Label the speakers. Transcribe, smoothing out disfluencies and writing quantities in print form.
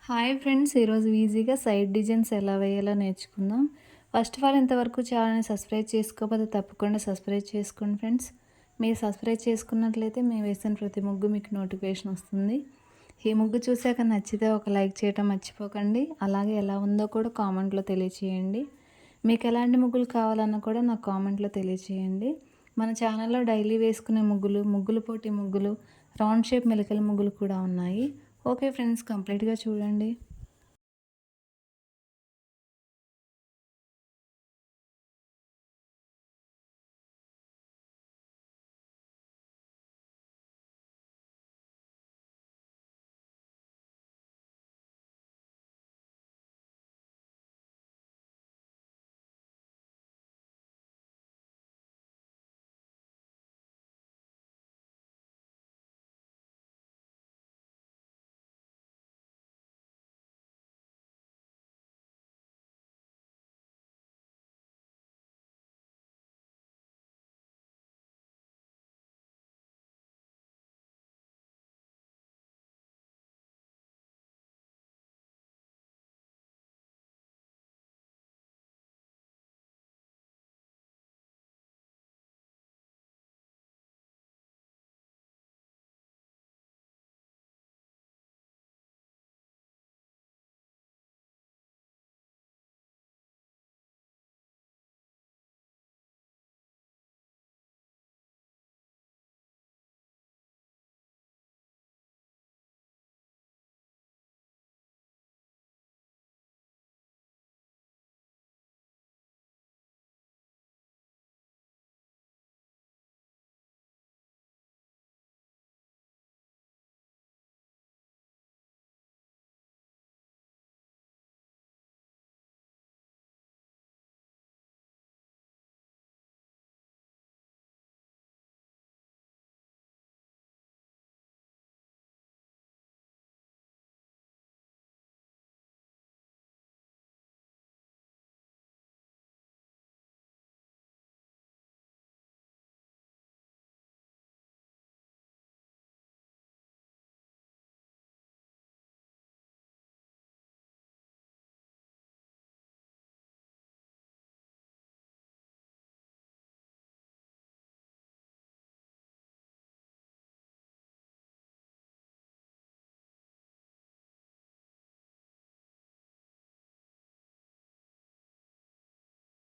Speaker 1: Hi friends, ఈరోజు ఈజీగా side designs ఎలా వేయాలో నేర్చుకుందాం. ఫస్ట్ ఆఫ్ ఆల్ ఇంతవరకు ఛానల్ని సబ్స్క్రైబ్ చేసుకోకపోతే తప్పకుండా సబ్స్క్రైబ్ చేసుకోండి ఫ్రెండ్స్. మీరు సబ్స్క్రైబ్ చేసుకున్నట్లయితే మేము వేసిన ప్రతి ముగ్గు మీకు నోటిఫికేషన్ వస్తుంది. ఈ ముగ్గు చూసాక నచ్చితే ఒక లైక్ చేయటం మర్చిపోకండి. అలాగే ఎలా ఉందో కూడా కామెంట్లో తెలియచేయండి. మీకు ఎలాంటి ముగ్గులు కావాలన్నా కూడా నాకు కామెంట్లో తెలియచేయండి. మన ఛానల్లో డైలీ వేసుకునే ముగ్గులు, ముగ్గులు పోటీ ముగ్గులు, రౌండ్ షేప్ మెలికల ముగ్గులు కూడా ఉన్నాయి. ఓకే ఫ్రెండ్స్, కంప్లీట్గా చూడండి.